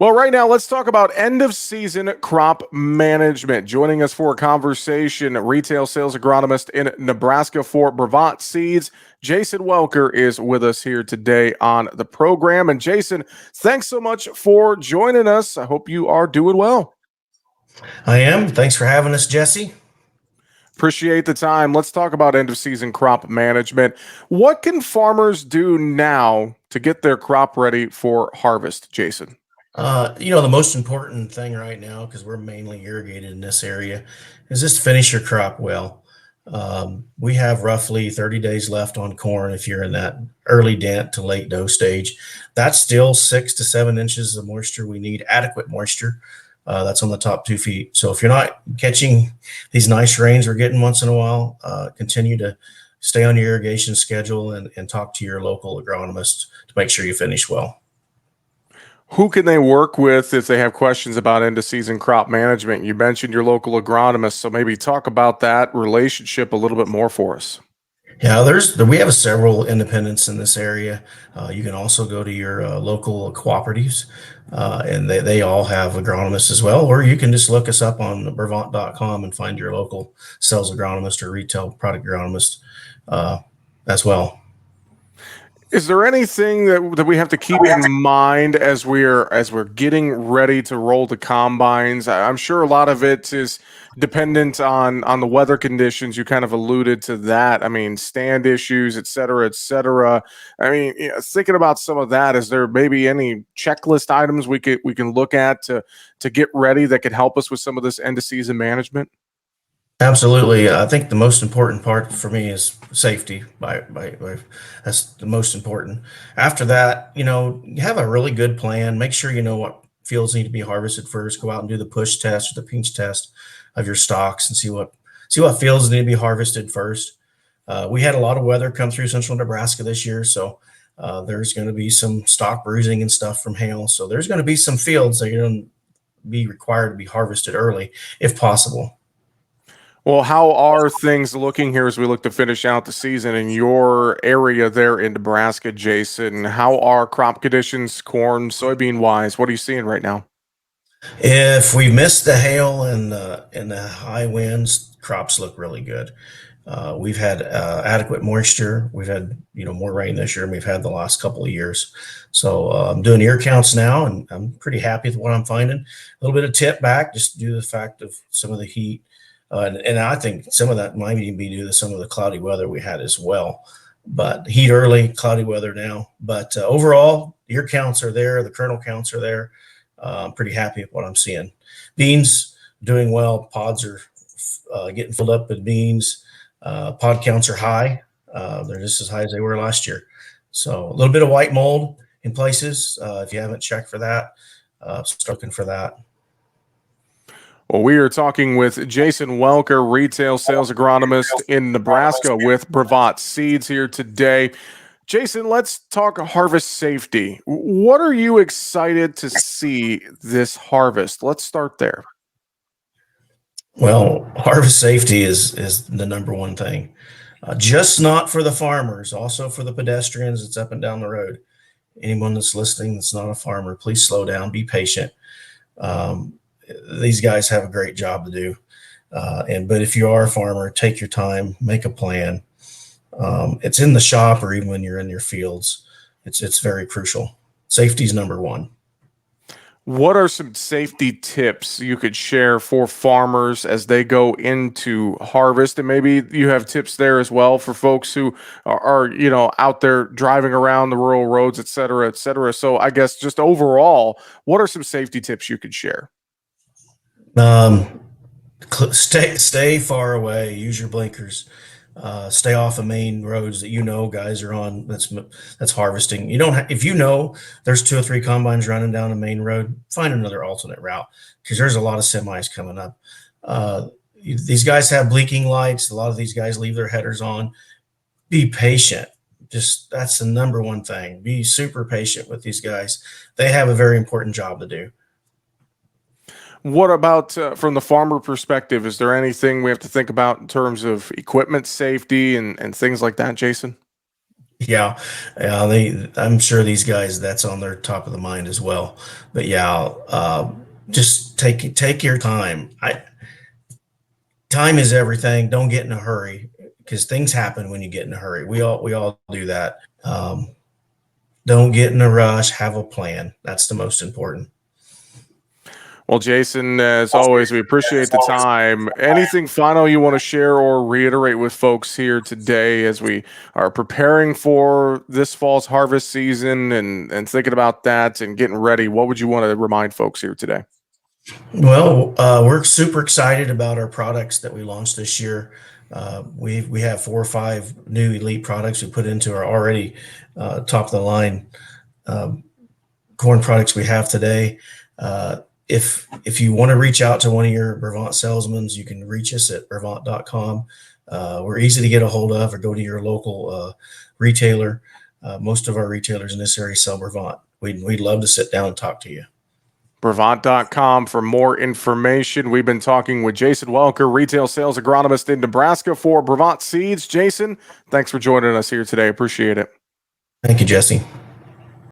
Well, right now, let's talk about end of season crop management. Joining us for a conversation, retail sales agronomist in Nebraska for Brevant Seeds, Jason Welker is with us here today on the program. And Jason, thanks so much for joining us. I hope you are doing well. I am. Thanks for having us, Jesse. Appreciate the time. Let's talk about end of season crop management. What can farmers do now to get their crop ready for harvest, Jason? The most important thing right now, because we're mainly irrigated in this area, is just finish your crop well. We have roughly 30 days left on corn if you're in that early dent to late dough stage. That's still 6 to 7 inches of moisture. We need adequate moisture. That's on the top 2 feet. So if you're not catching these nice rains we're getting once in a while, continue to stay on your irrigation schedule and talk to your local agronomist to make sure you finish well. Who can they work with if they have questions about end of season crop management? You mentioned your local agronomist, so maybe talk about that relationship a little bit more for us. Yeah, we have several independents in this area. You can also go to your local cooperatives, and they all have agronomists as well. Or you can just look us up on Brevant.com and find your local sales agronomist or retail product agronomist uh, as well. Is there anything that we have to keep in mind as we're getting ready to roll the combines? I'm sure a lot of it is dependent on the weather conditions. You kind of alluded to that. I mean, stand issues, et cetera, et cetera. I mean, thinking about some of that, is there maybe any checklist items we can look at to get ready that could help us with some of this end of season management? Absolutely. I think the most important part for me is safety. That's the most important. After that, you have a really good plan. Make sure you know what fields need to be harvested first. Go out and do the push test or the pinch test of your stocks and see what fields need to be harvested first. We had a lot of weather come through central Nebraska this year, so there's going to be some stock bruising and stuff from hail. So there's going to be some fields that are going to be required to be harvested early if possible. Well, how are things looking here as we look to finish out the season in your area there in Nebraska, Jason? How are crop conditions, corn, soybean wise? What are you seeing right now? If we miss the hail and the high winds, crops look really good. We've had adequate moisture. We've had more rain this year than we've had the last couple of years. So I'm doing ear counts now, and I'm pretty happy with what I'm finding. A little bit of tip back just due to the fact of some of the heat, and I think some of that might even be due to some of the cloudy weather we had as well. But heat early, cloudy weather now. But overall, ear counts are there. The kernel counts are there. I'm pretty happy with what I'm seeing. Beans doing well. Pods are getting filled up with beans. Pod counts are high. They're just as high as they were last year. So a little bit of white mold in places. If you haven't checked for that, start looking for that. Well, we are talking with Jason Welker, retail sales agronomist in Nebraska with Brevant Seeds here today. Jason, let's talk harvest safety. What are you excited to see this harvest? Let's start there. Well, harvest safety is the number one thing. Just not for the farmers, also for the pedestrians that's up and down the road. Anyone that's listening that's not a farmer, please slow down, be patient. Um, these guys have a great job to do. But if you are a farmer, take your time, make a plan. It's in the shop or even when you're in your fields. It's very crucial. Safety is number one. What are some safety tips you could share for farmers as they go into harvest? And maybe you have tips there as well for folks who are out there driving around the rural roads, et cetera, et cetera. So I guess just overall, what are some safety tips you could share? Um, stay far away. Use your blinkers. Stay off the main roads that guys are on. That's harvesting. You don't. If there's 2 or 3 combines running down the main road, find another alternate route because there's a lot of semis coming up. These guys have blinking lights. A lot of these guys leave their headers on. Be patient. Just that's the number one thing. Be super patient with these guys. They have a very important job to do. What about from the farmer perspective? Is there anything we have to think about in terms of equipment safety and things like that, Jason? Yeah, yeah. I'm sure these guys that's on their top of the mind as well. But yeah, just take your time. Time is everything. Don't get in a hurry because things happen when you get in a hurry. We all do that. Don't get in a rush. Have a plan. That's the most important. Well, Jason, as always, we appreciate the time. Anything final you want to share or reiterate with folks here today as we are preparing for this fall's harvest season and thinking about that and getting ready? What would you want to remind folks here today? Well, we're super excited about our products that we launched this year. We have 4 or 5 new elite products we put into our already top of the line um, corn products we have today. Uh, if you want to reach out to one of your Brevant salesmen, you can reach us at brevant.com. We're easy to get a hold of, or go to your local retailer. Most of our retailers in this area sell Brevant. We'd love to sit down and talk to you. Brevant.com for more information. We've been talking with Jason Welker, retail sales agronomist in Nebraska for Brevant Seeds. Jason, thanks for joining us here today. Appreciate it. Thank you, Jesse.